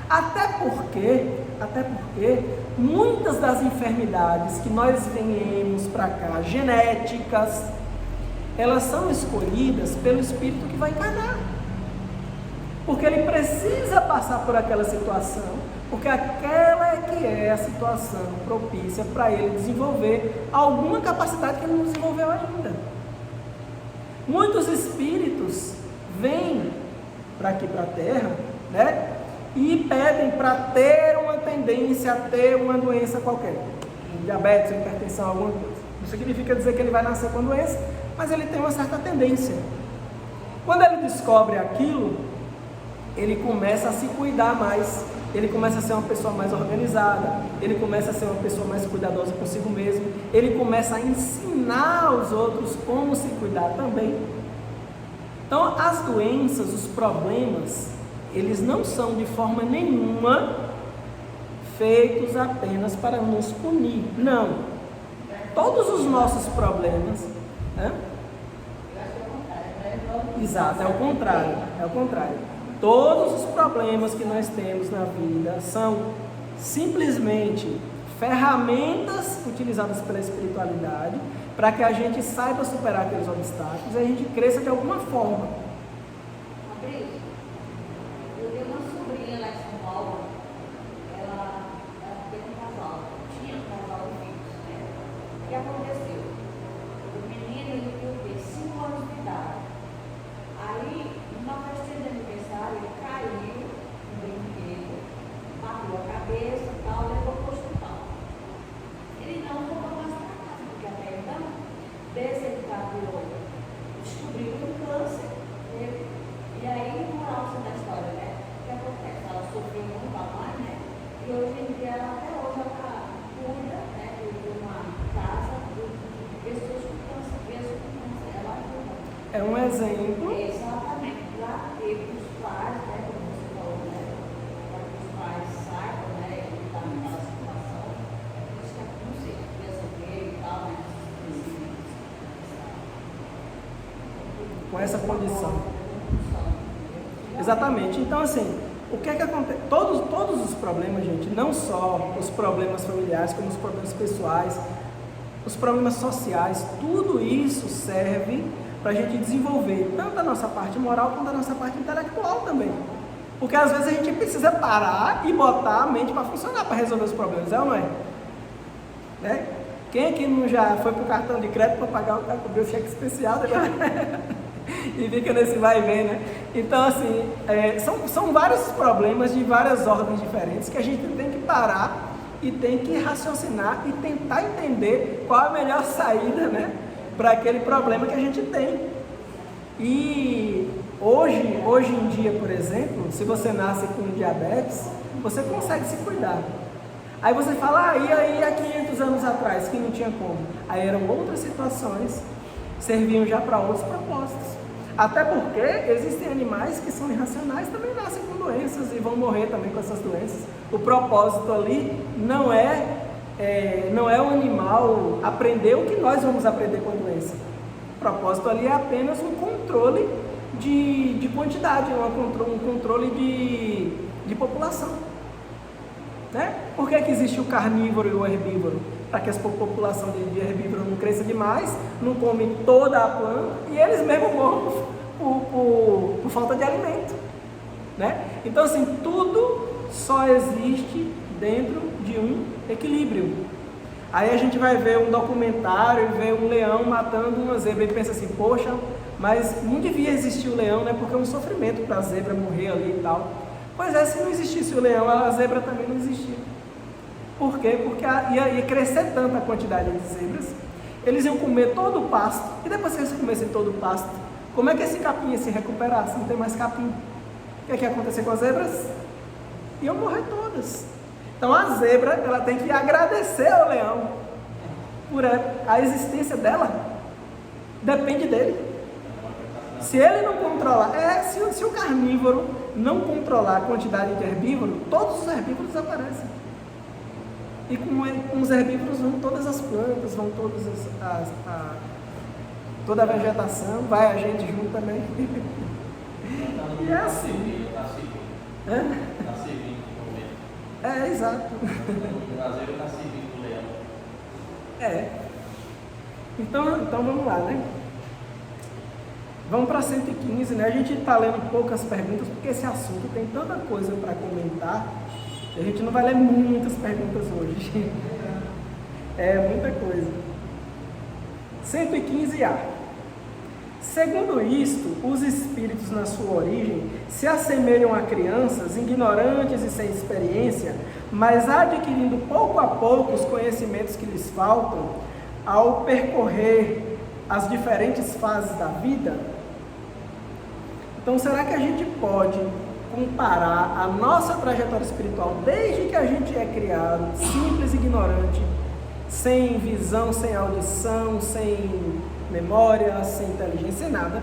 Até porque muitas das enfermidades que nós viemos para cá, genéticas, elas são escolhidas pelo espírito que vai encarnar. Porque ele precisa passar por aquela situação, porque aquela é que é a situação propícia para ele desenvolver alguma capacidade que ele não desenvolveu ainda. Muitos espíritos vêm para aqui para a Terra, né? E pedem para ter uma tendência a ter uma doença qualquer, diabetes, hipertensão, alguma coisa. Não significa dizer que ele vai nascer com doença, mas ele tem uma certa tendência. Quando ele descobre aquilo, ele começa a se cuidar mais, ele começa a ser uma pessoa mais organizada, ele começa a ser uma pessoa mais cuidadosa consigo mesmo, ele começa a ensinar aos outros como se cuidar também. Então, as doenças, os problemas, eles não são de forma nenhuma feitos apenas para nos punir. Não. Todos os nossos problemas... Exato, é o contrário. Todos os problemas que nós temos na vida são simplesmente ferramentas utilizadas pela espiritualidade para que a gente saiba superar aqueles obstáculos e a gente cresça de alguma forma. Eu tenho uma sobrinha lá em São Paulo, ela teve um casal, tinha um casal de filhos, né? O que aconteceu? O menino, ele tinha 5 anos de idade. Aí, numa festa de aniversário, ele caiu no brinquedo, bateu a cabeça e tal, levou para o hospital. Ele não voltou mais para casa, porque até então, desde ele descobriu um câncer, né? E aí, moral da história, né? O que acontece? Ela sofreu muito a mãe, né? E hoje em dia, até hoje, ela cuida, né? De uma casa de pessoas com câncer, ela ajuda. É um exemplo. Exatamente. Lá teve os pais, né? Como você falou, né? Para que os pais saibam, né? Que está naquela situação. É por isso que, não sei, a criança veio e tal, né? Com essa condição. Exatamente. Então, assim, O que é que acontece? Todos os problemas, gente, não só os problemas familiares, como os problemas pessoais, os problemas sociais, tudo isso serve para a gente desenvolver tanto a nossa parte moral quanto a nossa parte intelectual também. Porque às vezes a gente precisa parar e botar a mente para funcionar, para resolver os problemas, é ou não é? Né? Quem aqui não já foi para o cartão de crédito para pagar o cheque especial e fica nesse vai e vem, né? Então, assim, são vários problemas de várias ordens diferentes que a gente tem que parar e tem que raciocinar e tentar entender qual a melhor saída, né, para aquele problema que a gente tem. E hoje em dia, por exemplo, se você nasce com diabetes, você consegue se cuidar. Aí você fala, e aí há 500 anos atrás, que não tinha como? Aí eram outras situações, serviam já para outros propósitos. Até porque existem animais que são irracionais, também nascem com doenças e vão morrer também com essas doenças. O propósito ali não é o animal aprender o que nós vamos aprender com a doença. O propósito ali é apenas um controle de quantidade, um controle de população. Né? Por que existe o carnívoro e o herbívoro? Para que a população de herbívoro não cresça demais, não come toda a planta e eles mesmos morram por falta de alimento. Né? Então, assim, tudo só existe dentro de um equilíbrio. Aí a gente vai ver um documentário e vê um leão matando uma zebra e pensa assim, poxa, mas não devia existir o leão, né? Porque é um sofrimento para a zebra morrer ali e tal. Pois é, se não existisse o leão, a zebra também não existia. Por quê? Porque ia crescer tanta quantidade de zebras, eles iam comer todo o pasto, e depois que eles comessem todo o pasto, como é que esse capim ia se recuperar se não tem mais capim? O que ia acontecer com as zebras? Iam morrer todas. Então a zebra, ela tem que agradecer ao leão por a existência dela, depende dele. Se ele não controlar, se o carnívoro não controlar a quantidade de herbívoro, todos os herbívoros desaparecem. E com os herbívoros vão todas as plantas, vão toda a vegetação, vai a gente junto também. E é assim. Está servindo o leão. Exato. O brasileiro está servindo o leão. Então vamos lá, né? Vamos para 115, né? A gente está lendo poucas perguntas, porque esse assunto tem tanta coisa para comentar, que a gente não vai ler muitas perguntas hoje. É muita coisa. 115A. Segundo isto, os espíritos na sua origem se assemelham a crianças ignorantes e sem experiência, mas adquirindo pouco a pouco os conhecimentos que lhes faltam ao percorrer as diferentes fases da vida. Então, será que a gente pode comparar a nossa trajetória espiritual desde que a gente é criado, simples e ignorante, sem visão, sem audição, sem memória, sem inteligência, sem nada?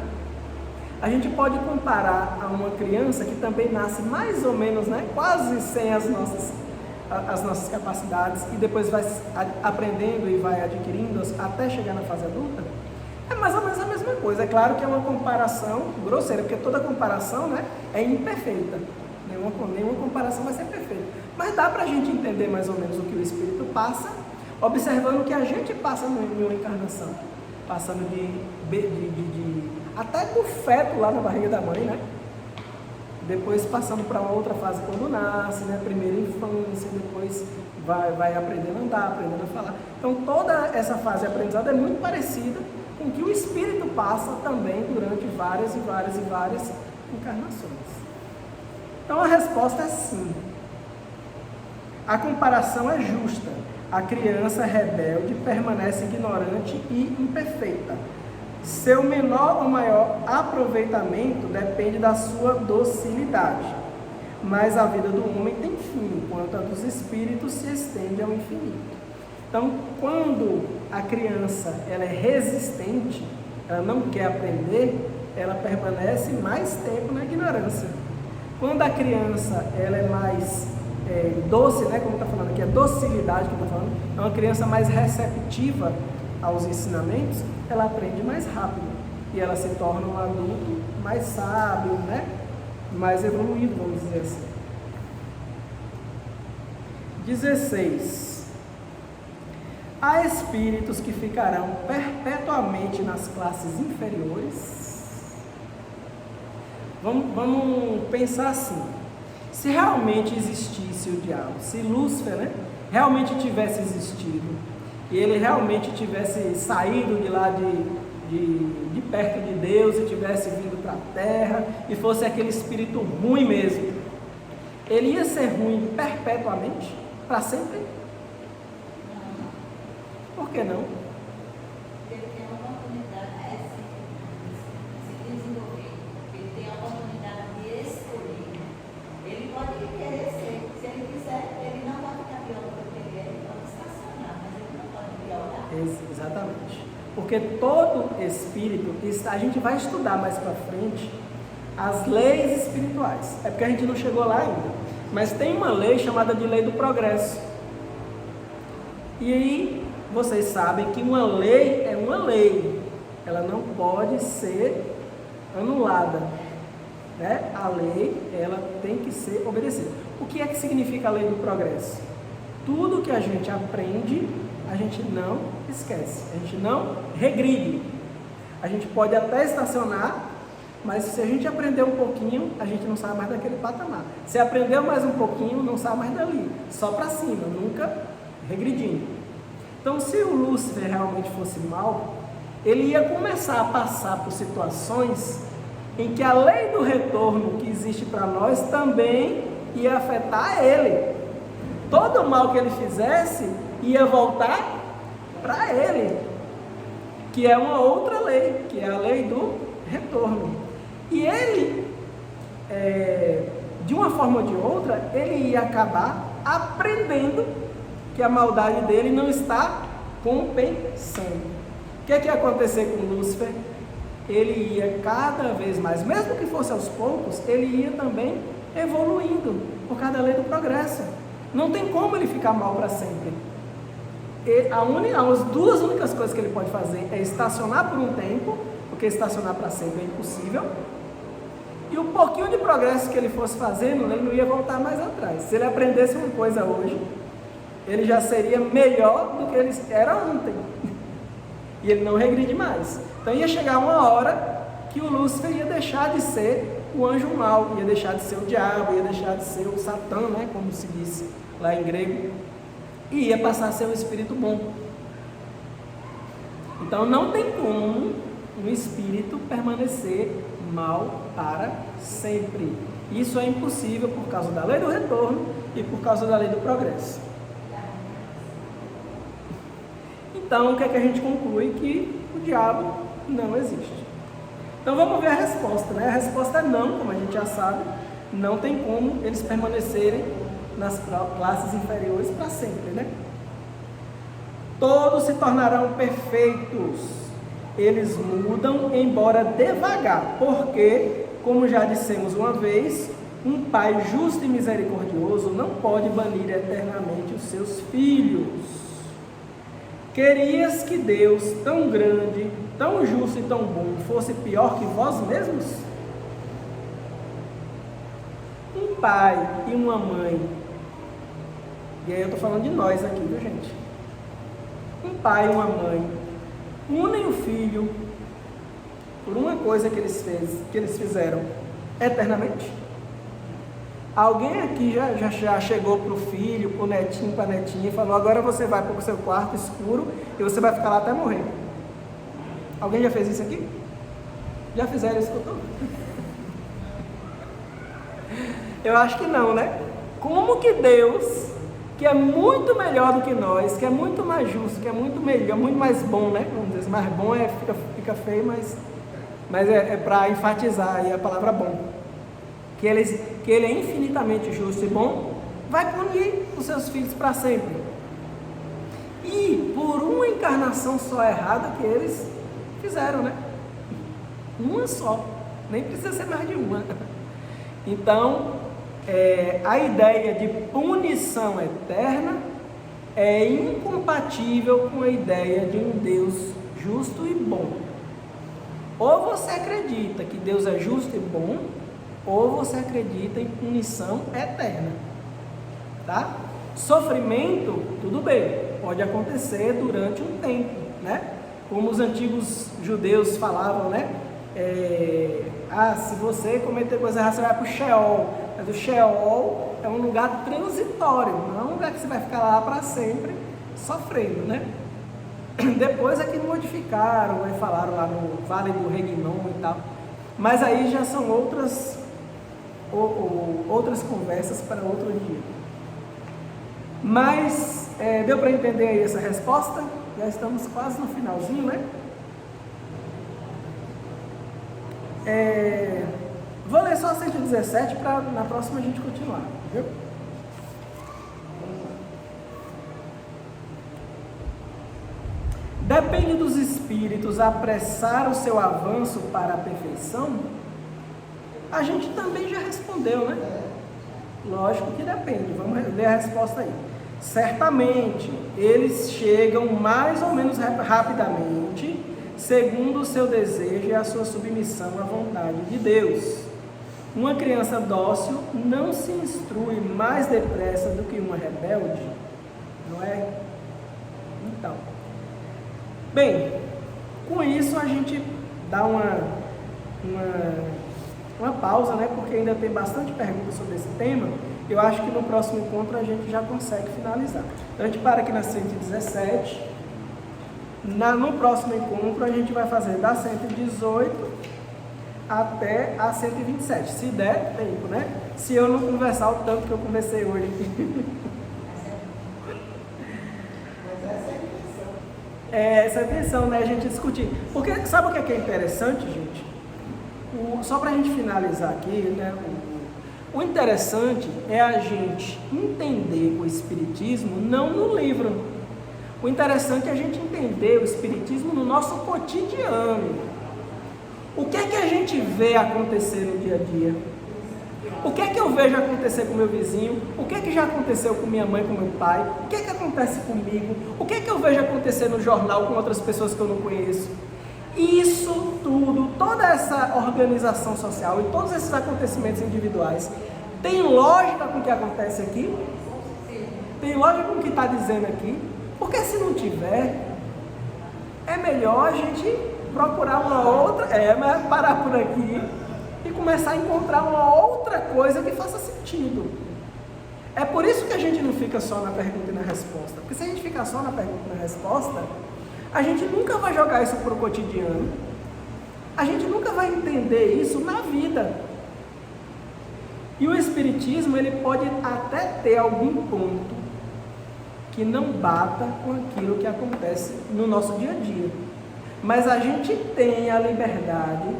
A gente pode comparar a uma criança que também nasce mais ou menos, né, quase sem as nossas capacidades e depois vai aprendendo e vai adquirindo até chegar na fase adulta? É mais ou menos a mesma coisa. É claro que é uma comparação grosseira, porque toda comparação, né, é imperfeita. Nenhuma comparação vai ser perfeita. Mas dá para a gente entender mais ou menos o que o Espírito passa, observando o que a gente passa em uma encarnação. Passando até do feto lá na barriga da mãe, né? Depois passando para uma outra fase quando nasce, né? Primeira infância, depois vai aprendendo a andar, aprendendo a falar. Então toda essa fase de aprendizado é muito parecida com o que o Espírito passa também durante várias encarnações. Então a resposta é sim. A comparação é justa. A criança rebelde permanece ignorante e imperfeita. Seu menor ou maior aproveitamento depende da sua docilidade. Mas a vida do homem tem fim, enquanto a dos espíritos se estende ao infinito. Então, quando a criança ela é resistente, ela não quer aprender, ela permanece mais tempo na ignorância. Quando a criança ela é mais doce, né, como está falando aqui, a docilidade que está falando, é uma criança mais receptiva aos ensinamentos, ela aprende mais rápido e ela se torna um adulto mais sábio, né, mais evoluído, vamos dizer assim. 16. Há espíritos que ficarão perpetuamente nas classes inferiores. Vamos pensar assim. Se realmente existisse o diabo, se Lúcifer, né, realmente tivesse existido, e ele realmente tivesse saído de lá de perto de Deus e tivesse vindo para a terra, e fosse aquele espírito ruim mesmo, ele ia ser ruim perpetuamente? Para sempre? Por que não? Ele tem a oportunidade de se desenvolver, ele tem a oportunidade de escolher. Ele pode querer ser, se ele quiser, ele não vai ficar pior do que ele é, ele pode estacionar, mas ele não pode piorar. Exatamente. Porque todo espírito, a gente vai estudar mais para frente as leis espirituais. É porque a gente não chegou lá ainda. Mas tem uma lei chamada de lei do progresso. E aí, vocês sabem que uma lei é uma lei. Ela não pode ser anulada. Né? A lei, ela tem que ser obedecida. O que é que significa a lei do progresso? Tudo que a gente aprende, a gente não esquece. A gente não regride. A gente pode até estacionar, mas se a gente aprender um pouquinho, a gente não sai mais daquele patamar. Se aprendeu mais um pouquinho, não sai mais dali. Só para cima, nunca regredindo. Então, se o Lúcifer realmente fosse mau, ele ia começar a passar por situações em que a lei do retorno que existe para nós também ia afetar ele. Todo o mal que ele fizesse ia voltar para ele, que é uma outra lei, que é a lei do retorno. E ele, de uma forma ou de outra, ele ia acabar aprendendo que a maldade dele não está compensando. O que ia acontecer com Lúcifer? Ele ia cada vez mais, mesmo que fosse aos poucos, ele ia também evoluindo por causa da lei do progresso. Não tem como ele ficar mal para sempre. As duas únicas coisas que ele pode fazer é estacionar por um tempo, porque estacionar para sempre é impossível, e o pouquinho de progresso que ele fosse fazendo, ele não ia voltar mais atrás. Se ele aprendesse uma coisa hoje, ele já seria melhor do que ele era ontem, e ele não regride mais. Então ia chegar uma hora que o Lúcifer ia deixar de ser o anjo mau, ia deixar de ser o diabo, ia deixar de ser o Satã, né, como se diz lá em grego, e ia passar a ser um espírito bom. Então não tem como um espírito permanecer mal para sempre. Isso é impossível por causa da lei do retorno e por causa da lei do progresso. Então o que é que a gente conclui? Que o diabo não existe. Então vamos ver a resposta, né? A resposta é não, como a gente já sabe, não tem como eles permanecerem nas classes inferiores para sempre, né? Todos se tornarão perfeitos. Eles mudam, embora devagar, porque, como já dissemos uma vez, um pai justo e misericordioso não pode banir eternamente os seus filhos. Querias que Deus, tão grande, tão justo e tão bom, fosse pior que vós mesmos? Um pai e uma mãe, e aí eu estou falando de nós aqui, viu gente? Um pai e uma mãe unem o filho por uma coisa que eles fizeram eternamente? Alguém aqui já chegou para o filho, para o netinho, para a netinha e falou: agora você vai para o seu quarto escuro e você vai ficar lá até morrer? Alguém já fez isso aqui? Já fizeram isso que eu estou? Eu acho que não, né? Como que Deus, que é muito melhor do que nós, que é muito mais justo, que é muito melhor, muito mais bom, né? Vamos dizer, mais bom fica feio, mas é para enfatizar aí a palavra bom. Que ele é infinitamente justo e bom, vai punir os seus filhos para sempre. E por uma encarnação só errada que eles fizeram, né? Uma só, nem precisa ser mais de uma. Então, a ideia de punição eterna é incompatível com a ideia de um Deus justo e bom. Ou você acredita que Deus é justo e bom, ou você acredita em punição eterna, tá? Sofrimento, tudo bem, pode acontecer durante um tempo, né? Como os antigos judeus falavam, né? Se você cometer coisa errada, você vai para o Sheol. Mas o Sheol é um lugar transitório, não é um lugar que você vai ficar lá para sempre sofrendo, né? Depois é que modificaram, falaram lá no Vale do Regnon e tal. Mas aí já são outras conversas para outro dia. Mas deu para entender aí essa resposta? Já estamos quase no finalzinho, né? Vou ler só 117 para na próxima a gente continuar, viu? Depende dos espíritos apressar o seu avanço para a perfeição? A gente também já respondeu, né? Lógico que depende. Vamos ler a resposta aí. Certamente, eles chegam mais ou menos rapidamente, segundo o seu desejo e a sua submissão à vontade de Deus. Uma criança dócil não se instrui mais depressa do que uma rebelde, não é? Então, bem, com isso a gente dá uma pausa, né? Porque ainda tem bastante perguntas sobre esse tema. Eu acho que no próximo encontro a gente já consegue finalizar. Então a gente para aqui na 117. No próximo encontro a gente vai fazer da 118 até a 127. Se der tempo, né? Se eu não conversar o tanto que eu conversei hoje aqui. Essa é a intenção, né? A gente discutir. Porque sabe o que é interessante, gente? Só para a gente finalizar aqui, né? O interessante é a gente entender o Espiritismo não no livro. O interessante é a gente entender o Espiritismo no nosso cotidiano. O que é que a gente vê acontecer no dia a dia? O que é que eu vejo acontecer com meu vizinho? O que é que já aconteceu com minha mãe, com meu pai? O que é que acontece comigo? O que é que eu vejo acontecer no jornal com outras pessoas que eu não conheço? Isso tudo, toda essa organização social e todos esses acontecimentos individuais, tem lógica com o que acontece aqui? Tem lógica com o que está dizendo aqui? Porque se não tiver, é melhor a gente procurar uma outra, mas parar por aqui e começar a encontrar uma outra coisa que faça sentido. É por isso que a gente não fica só na pergunta e na resposta. Porque se a gente ficar só na pergunta e na resposta, a gente nunca vai jogar isso para o cotidiano. A gente nunca vai entender isso na vida. E o Espiritismo, ele pode até ter algum ponto que não bata com aquilo que acontece no nosso dia a dia. Mas a gente tem a liberdade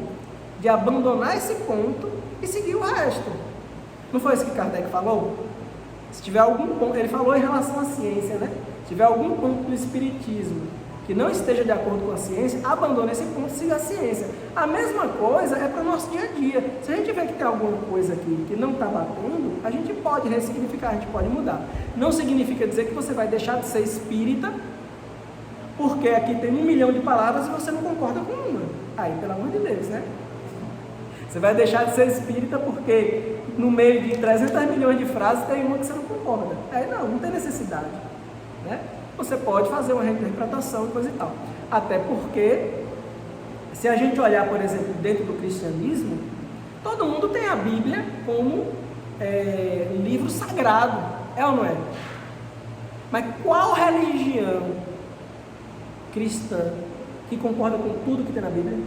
de abandonar esse ponto e seguir o resto. Não foi isso que Kardec falou? Se tiver algum ponto, ele falou em relação à ciência, né? Se tiver algum ponto do Espiritismo que não esteja de acordo com a ciência, abandone esse ponto e siga a ciência. A mesma coisa é para o nosso dia a dia. Se a gente vê que tem alguma coisa aqui que não está batendo, a gente pode ressignificar, a gente pode mudar. Não significa dizer que você vai deixar de ser espírita, porque aqui tem 1 milhão de palavras e você não concorda com uma. Aí, pelo amor de Deus, né? Você vai deixar de ser espírita porque no meio de 300 milhões de frases tem uma que você não concorda. Aí não tem necessidade, né? Você pode fazer uma reinterpretação e coisa e tal. Até porque, se a gente olhar, por exemplo, dentro do cristianismo, todo mundo tem a Bíblia como livro sagrado, é ou não é? Mas qual religião cristã que concorda com tudo que tem na Bíblia?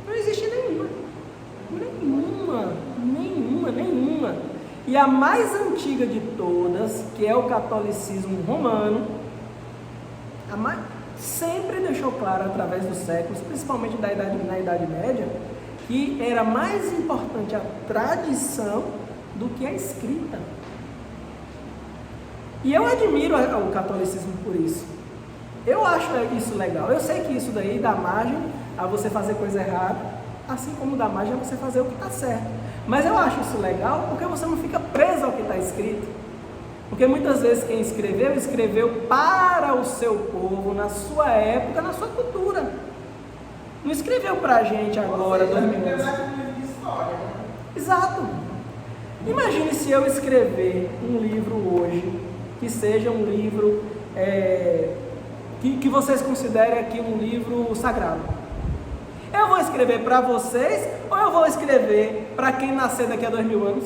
Não existe nenhuma. Nenhuma. E a mais antiga de todas, que é o catolicismo romano, sempre deixou claro através dos séculos, principalmente na Idade Média, que era mais importante a tradição do que a escrita. E eu admiro o catolicismo por isso. Eu acho isso legal. Eu sei que isso daí dá margem a você fazer coisa errada, assim como dá margem a você fazer o que está certo. Mas eu acho isso legal porque você não fica preso ao que está escrito. Porque muitas vezes quem escreveu para o seu povo, na sua época, na sua cultura. Não escreveu para a gente agora, 2011. É mais um livro de história, né? Exato. Imagine se eu escrever um livro hoje, que seja um livro que vocês considerem aqui um livro sagrado. Eu vou escrever para vocês ou eu vou escrever para quem nascer daqui a 2000 anos?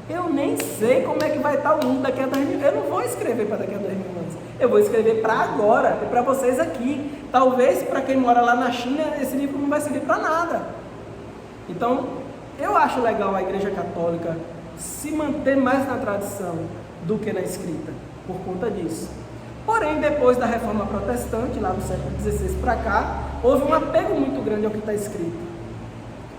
Eu nem sei como é que vai estar o mundo daqui a 2000 anos. Eu não vou escrever para daqui a 2000 anos. Eu vou escrever para agora e para vocês aqui. Talvez para quem mora lá na China, esse livro não vai servir para nada. Então, eu acho legal a Igreja Católica se manter mais na tradição do que na escrita, por conta disso. Porém, depois da Reforma Protestante, lá do século XVI para cá, houve um apego muito grande ao que está escrito.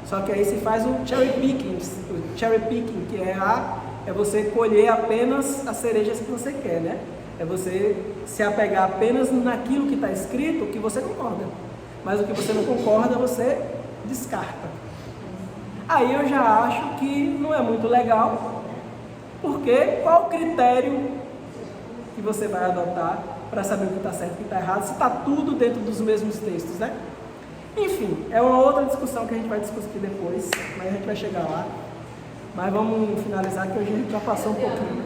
Só que aí se faz o cherry picking, que é você colher apenas as cerejas que você quer, né? É você se apegar apenas naquilo que está escrito, que você concorda. Mas o que você não concorda, você descarta. Aí eu já acho que não é muito legal, porque qual o critério que você vai adotar para saber o que está certo e o que está errado, se está tudo dentro dos mesmos textos, né? Enfim, é uma outra discussão que a gente vai discutir depois, mas a gente vai chegar lá. Mas vamos finalizar, que hoje a gente já passou um pouquinho.